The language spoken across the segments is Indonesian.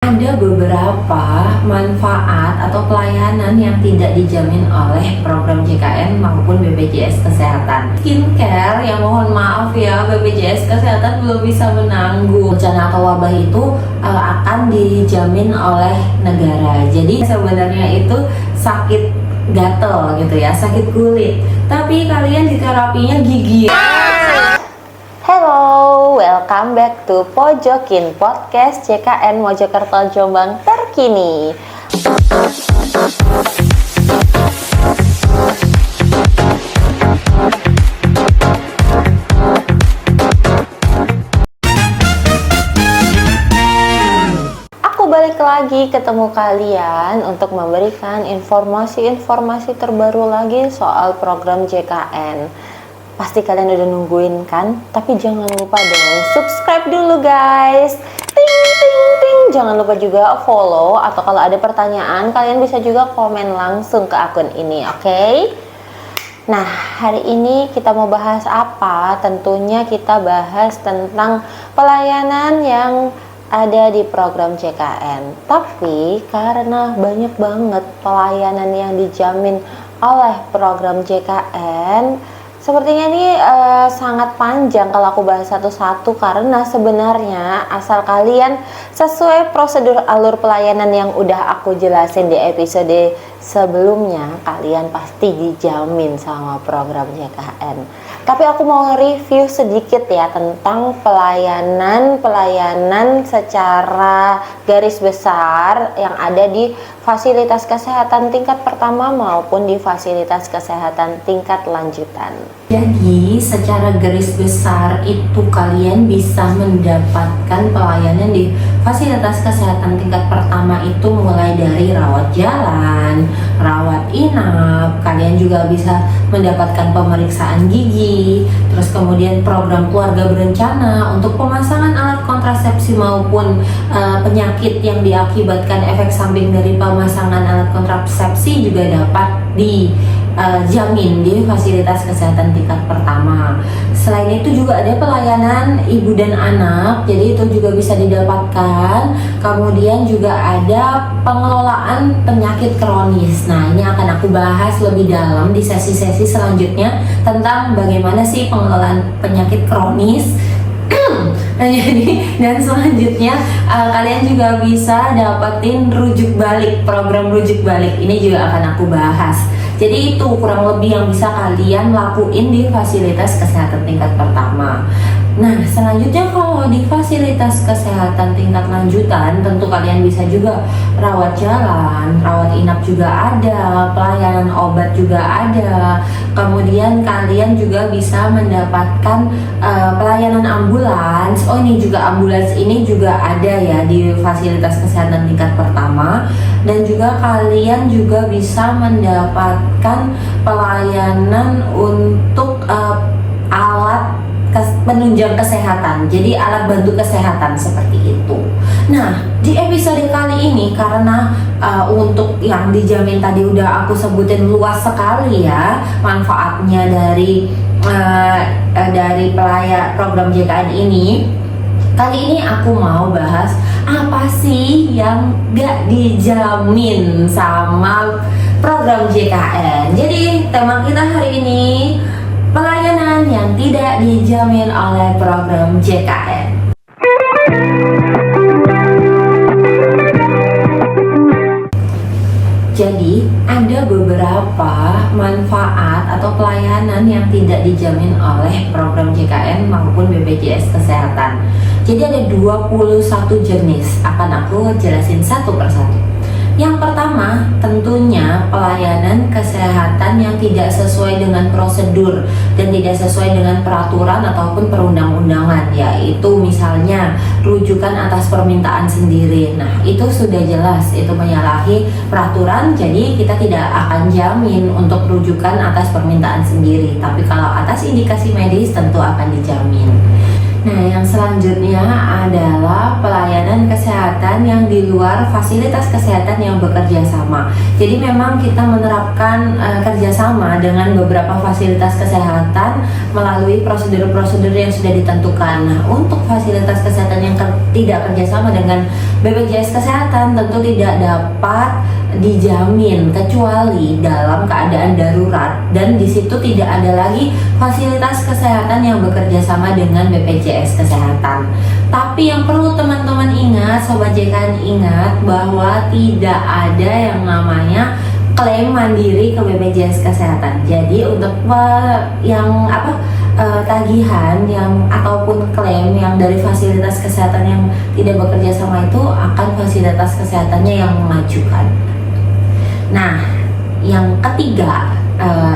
ada beberapa manfaat atau pelayanan yang tidak dijamin oleh program JKN maupun BPJS Kesehatan. Skincare yang mohon maaf ya, BPJS Kesehatan belum bisa menanggung. Bencana atau wabah itu akan dijamin oleh negara. Jadi sebenarnya itu sakit gatel gitu ya, sakit kulit. Tapi kalian diterapinya gigi. Hello, welcome back to Pojokin Podcast JKN Mojokerto Jombang terkini. Aku balik lagi ketemu kalian untuk memberikan informasi-informasi terbaru lagi soal program JKN. Pasti kalian udah nungguin kan? Tapi jangan lupa dong subscribe dulu guys. Ting ting ting. Jangan lupa juga follow, atau kalau ada pertanyaan kalian bisa juga komen langsung ke akun ini, oke? Nah, hari ini kita mau bahas apa? Tentunya kita bahas tentang pelayanan yang ada di program JKN. Tapi karena banyak banget pelayanan yang dijamin oleh program JKN, sepertinya ini sangat panjang kalau aku bahas satu-satu, karena sebenarnya asal kalian sesuai prosedur alur pelayanan yang udah aku jelasin di episode sebelumnya, kalian pasti dijamin sama program JKN. Tapi aku mau review sedikit ya tentang pelayanan secara garis besar yang ada di fasilitas kesehatan tingkat pertama maupun di fasilitas kesehatan tingkat lanjutan. Jadi secara garis besar itu kalian bisa mendapatkan pelayanan di fasilitas kesehatan tingkat pertama itu mulai dari rawat jalan, rawat inap, kalian juga bisa mendapatkan pemeriksaan gigi, terus kemudian program keluarga berencana untuk pemasangan alat kontrasepsi maupun penyakit yang diakibatkan efek samping dari pemasangan alat kontrasepsi juga dapat dijamin di fasilitas kesehatan tingkat pertama. Selain itu juga ada pelayanan ibu dan anak, jadi itu juga bisa didapatkan. Kemudian juga ada pengelolaan penyakit kronis. Nah, ini akan aku bahas lebih dalam di sesi-sesi selanjutnya tentang bagaimana sih pengelolaan penyakit kronis. Dan selanjutnya kalian juga bisa dapetin rujuk balik, program rujuk balik ini juga akan aku bahas. Jadi itu kurang lebih yang bisa kalian lakuin di fasilitas kesehatan tingkat pertama. Nah, selanjutnya kalau di fasilitas kesehatan tingkat lanjutan, tentu kalian bisa juga rawat jalan, rawat inap juga ada, pelayanan obat juga ada. Kemudian kalian juga bisa mendapatkan pelayanan ambulans. Oh, ini juga ambulans ini juga ada ya di fasilitas kesehatan tingkat pertama. Dan juga kalian juga bisa mendapatkan pelayanan untuk alat penunjang kesehatan, jadi alat bantu kesehatan seperti itu. Nah, di episode kali ini karena untuk yang dijamin tadi udah aku sebutin luas sekali ya manfaatnya dari program JKN ini. Kali ini aku mau bahas apa sih yang gak dijamin sama program JKN. Jadi tema kita hari ini pelayanan yang tidak dijamin oleh program JKN. Jadi ada beberapa manfaat atau pelayanan yang tidak dijamin oleh program JKN maupun BPJS Kesehatan. Jadi ada 21 jenis, akan aku jelasin satu persatu. Yang pertama, tentunya pelayanan kesehatan yang tidak sesuai dengan prosedur dan tidak sesuai dengan peraturan ataupun perundang-undangan, yaitu misalnya rujukan atas permintaan sendiri. Nah, itu sudah jelas, itu menyalahi peraturan, jadi kita tidak akan jamin untuk rujukan atas permintaan sendiri. Tapi kalau atas indikasi medis tentu akan dijamin. Nah, yang selanjutnya adalah pelayanan kesehatan yang di luar fasilitas kesehatan yang bekerja sama. Jadi memang kita menerapkan kerjasama dengan beberapa fasilitas kesehatan melalui prosedur-prosedur yang sudah ditentukan. Nah, untuk fasilitas kesehatan yang tidak kerjasama dengan BPJS Kesehatan tentu tidak dapat dijamin kecuali dalam keadaan darurat, dan di situ tidak ada lagi fasilitas kesehatan yang bekerja sama dengan BPJS Kesehatan. Tapi yang perlu teman-teman ingat, Sobat JKN ingat bahwa tidak ada yang namanya klaim mandiri ke BPJS Kesehatan. Jadi untuk tagihan yang ataupun klaim yang dari fasilitas kesehatan yang tidak bekerja sama itu akan fasilitas kesehatannya yang mengajukan. Nah, yang ketiga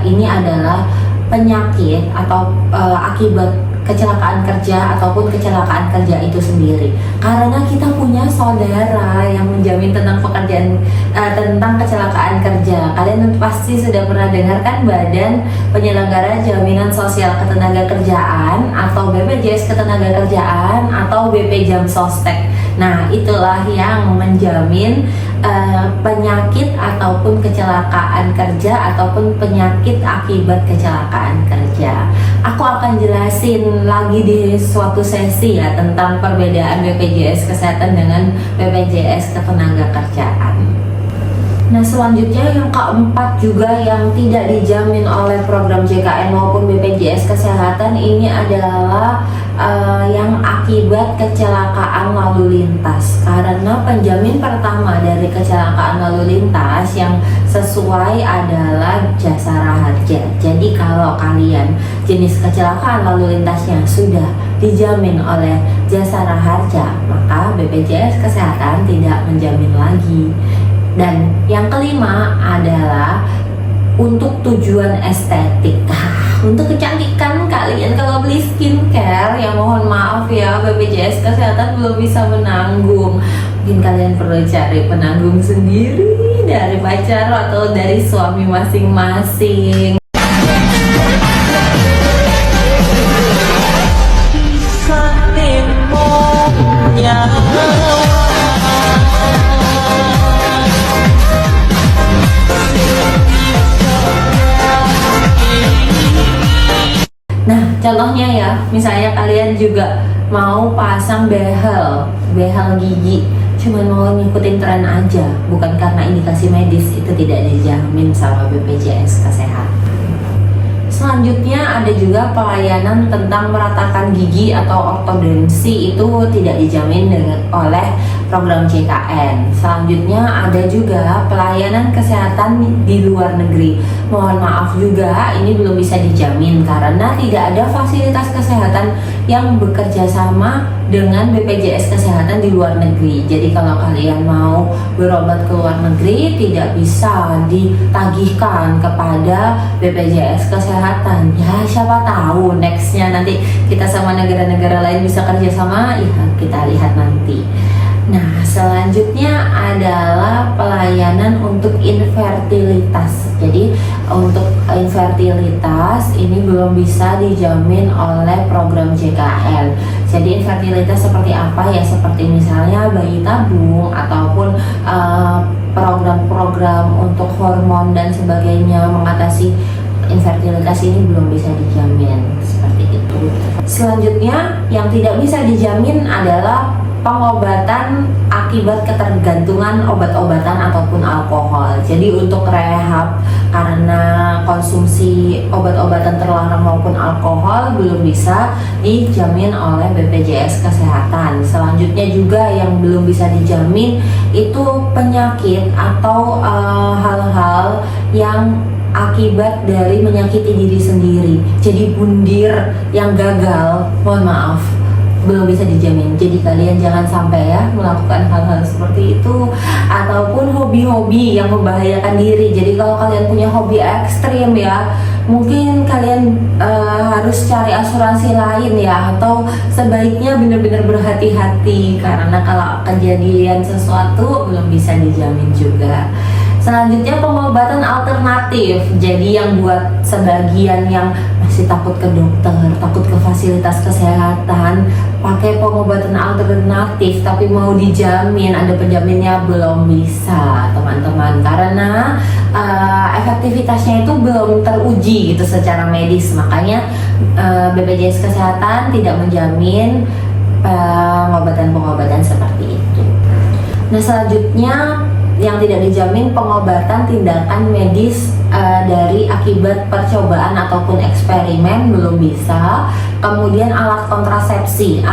ini adalah penyakit atau akibat kecelakaan kerja ataupun kecelakaan kerja itu sendiri. Karena kita punya saudara yang menjamin tentang pekerjaan tentang kecelakaan kerja. Kalian pasti sudah pernah dengar kan Badan Penyelenggara Jaminan Sosial Ketenagakerjaan atau BPJS Ketenagakerjaan atau BP Jam Sostek. Nah, itulah yang menjamin penyakit ataupun kecelakaan kerja ataupun penyakit akibat kecelakaan kerja. Aku akan jelasin lagi di suatu sesi ya tentang perbedaan BPJS Kesehatan dengan BPJS Ketenagakerjaan. Nah, selanjutnya yang keempat juga yang tidak dijamin oleh program JKN maupun BPJS Kesehatan ini adalah yang akibat kecelakaan lalu lintas. Karena penjamin pertama dari kecelakaan lalu lintas yang sesuai adalah jasara harja. Jadi kalau kalian jenis kecelakaan lalu lintasnya sudah dijamin oleh jasara harja, maka BPJS Kesehatan tidak menjamin lagi. Dan yang kelima adalah untuk tujuan estetik. Untuk kecantikan kalian kalau beli skincare, ya mohon maaf ya, BPJS Kesehatan belum bisa menanggung. Mungkin kalian perlu cari penanggung sendiri dari pacar atau dari suami masing-masing. Nah, contohnya ya, misalnya kalian juga mau pasang behel gigi, cuman mau ngikutin tren aja, bukan karena indikasi medis, itu tidak dijamin sama BPJS Kesehatan. Selanjutnya ada juga pelayanan tentang meratakan gigi atau ortodonsi, itu tidak dijamin oleh program JKN. Selanjutnya ada juga pelayanan kesehatan di luar negeri. Mohon maaf juga ini belum bisa dijamin karena tidak ada fasilitas kesehatan yang bekerja sama dengan BPJS Kesehatan di luar negeri. Jadi kalau kalian mau berobat ke luar negeri tidak bisa ditagihkan kepada BPJS Kesehatan. Ya siapa tahu nextnya nanti kita sama negara-negara lain bisa kerjasama, ya kita lihat nanti. Nah, selanjutnya adalah pelayanan untuk infertilitas. Jadi untuk infertilitas ini belum bisa dijamin oleh program JKN. Jadi infertilitas seperti apa ya? Seperti misalnya bayi tabung ataupun program-program untuk hormon dan sebagainya mengatasi infertilitas ini belum bisa dijamin seperti itu. Selanjutnya yang tidak bisa dijamin adalah pengobatan akibat ketergantungan obat-obatan ataupun alkohol. Jadi untuk rehab karena konsumsi obat-obatan terlarang maupun alkohol belum bisa dijamin oleh BPJS Kesehatan. Selanjutnya juga yang belum bisa dijamin itu penyakit atau hal-hal yang akibat dari menyakiti diri sendiri. Jadi bundir yang gagal, mohon maaf, belum bisa dijamin. Jadi kalian jangan sampai ya melakukan hal-hal seperti itu, ataupun hobi-hobi yang membahayakan diri. Jadi kalau kalian punya hobi ekstrim ya, mungkin kalian harus cari asuransi lain ya, atau sebaiknya benar-benar berhati-hati karena kalau kejadian sesuatu belum bisa dijamin juga. Selanjutnya pengobatan alternatif. Jadi yang buat sebagian yang masih takut ke dokter, takut ke fasilitas kesehatan, pakai pengobatan alternatif tapi mau dijamin ada penjaminnya, belum bisa teman-teman, karena efektivitasnya itu belum teruji gitu secara medis. Makanya BPJS Kesehatan tidak menjamin pengobatan-pengobatan seperti itu. Nah, selanjutnya yang tidak dijamin pengobatan tindakan medis dari akibat percobaan ataupun eksperimen belum bisa. Kemudian alat kontrasepsi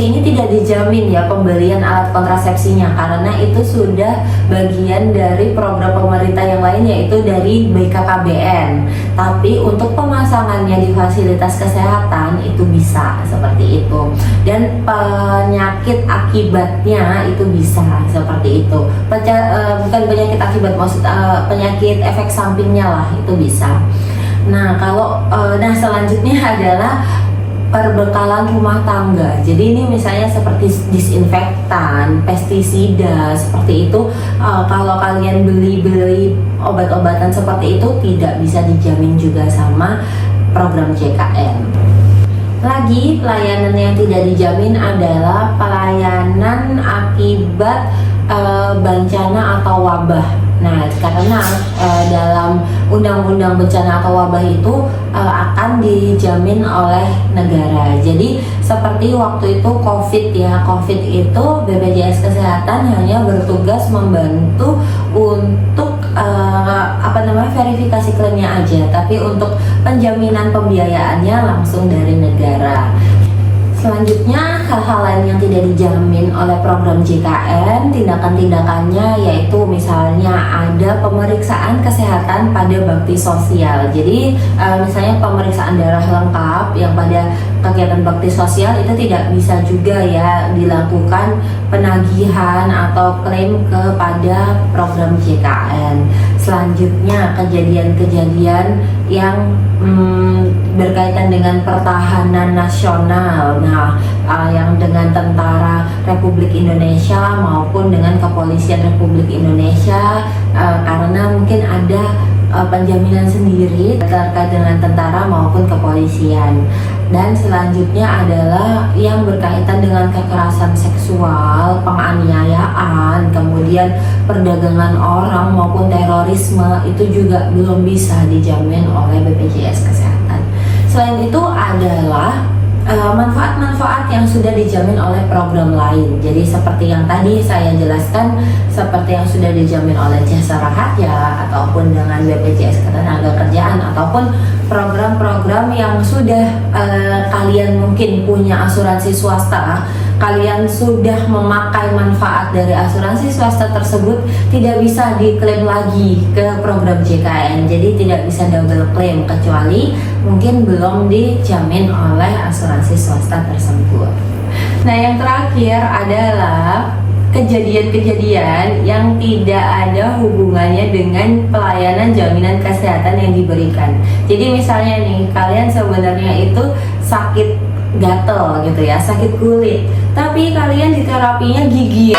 ini tidak dijamin ya pembelian alat kontrasepsinya, karena itu sudah bagian dari program pemerintah yang lain, yaitu dari BKKBN. Tapi untuk pemasangannya di fasilitas kesehatan itu bisa seperti itu, dan penyakit akibatnya itu bisa seperti itu. Bukan penyakit akibat, penyakit efek sampingnya lah itu bisa. Nah, selanjutnya adalah perbekalan rumah tangga. Jadi ini misalnya seperti disinfektan, pestisida, seperti itu. Kalau kalian beli obat-obatan seperti itu tidak bisa dijamin juga sama program JKN. Lagi, pelayanan yang tidak dijamin adalah pelayanan akibat bencana atau wabah. Nah, karena dalam undang-undang bencana atau wabah itu akan dijamin oleh negara. Jadi seperti waktu itu COVID ya, COVID itu BPJS Kesehatan hanya bertugas membantu untuk verifikasi klaimnya aja, tapi untuk penjaminan pembiayaannya langsung dari negara. Selanjutnya, hal-hal lain yang tidak dijamin oleh program JKN, tindakan-tindakannya yaitu misalnya ada pemeriksaan kesehatan pada bakti sosial. Jadi misalnya pemeriksaan darah lengkap yang pada kegiatan bakti sosial itu tidak bisa juga ya dilakukan penagihan atau klaim kepada program JKN. Selanjutnya, kejadian-kejadian yang berkaitan dengan pertahanan nasional. Nah, yang dengan tentara Republik Indonesia maupun dengan kepolisian Republik Indonesia, karena mungkin ada penjaminan sendiri terkait dengan tentara maupun kepolisian. Dan selanjutnya adalah yang berkaitan dengan kekerasan seksual, penganiayaan, kemudian perdagangan orang maupun terorisme, itu juga belum bisa dijamin oleh BPJS Kesehatan. Selain itu adalah manfaat-manfaat yang sudah dijamin oleh program lain. Jadi seperti yang tadi saya jelaskan, seperti yang sudah dijamin oleh Jasara Harja ataupun dengan BPJS Ketenagakerjaan ataupun program-program yang sudah kalian mungkin punya asuransi swasta, kalian sudah memakai manfaat dari asuransi swasta tersebut, tidak bisa diklaim lagi ke program JKN. Jadi tidak bisa double claim kecuali mungkin belum dijamin oleh asuransi swasta tersebut. Nah, yang terakhir adalah kejadian-kejadian yang tidak ada hubungannya dengan pelayanan jaminan kesehatan yang diberikan. Jadi misalnya nih, kalian sebenarnya itu sakit gatel gitu ya, sakit kulit, tapi kalian di terapinya gigi.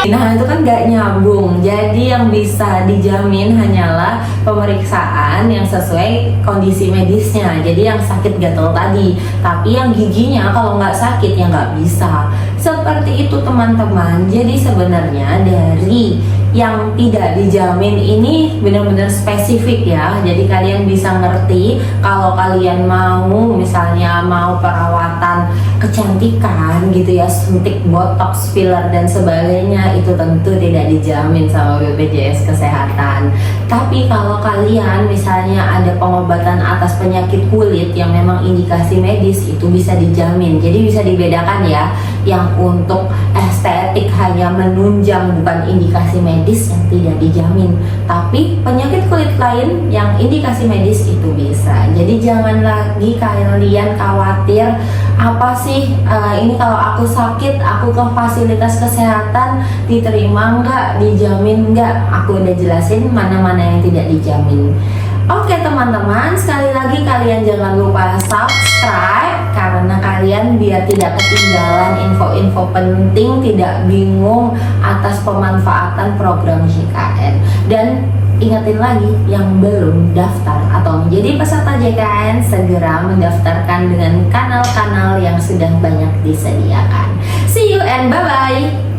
Nah, itu kan gak nyambung. Jadi yang bisa dijamin hanyalah pemeriksaan yang sesuai kondisi medisnya. Jadi yang sakit gatel tadi, tapi yang giginya kalau nggak sakit ya nggak bisa. Seperti itu teman-teman. Jadi sebenarnya dari yang tidak dijamin ini benar-benar spesifik ya. Jadi kalian bisa ngerti kalau kalian mau misalnya mau perawatan kecantikan gitu ya, suntik botox, filler dan sebagainya, itu tentu tidak dijamin sama BPJS Kesehatan. Tapi kalau kalian misalnya ada pengobatan atas penyakit kulit yang memang indikasi medis, itu bisa dijamin. Jadi bisa dibedakan ya, yang untuk estetik hanya menunjang bukan indikasi medis yang tidak dijamin, tapi penyakit kulit lain yang indikasi medis itu bisa. Jadi jangan lagi kalian khawatir, apa sih ini kalau aku sakit, aku ke fasilitas kesehatan diterima nggak, dijamin nggak? Aku udah jelasin mana-mana yang tidak dijamin. Oke teman-teman, sekali lagi kalian jangan lupa subscribe karena kalian biar tidak ketinggalan info-info penting, tidak bingung atas pemanfaatan program JKN. Dan ingetin lagi yang belum daftar atau menjadi peserta JKN, segera mendaftarkan dengan kanal-kanal yang sudah banyak disediakan. See you and bye-bye.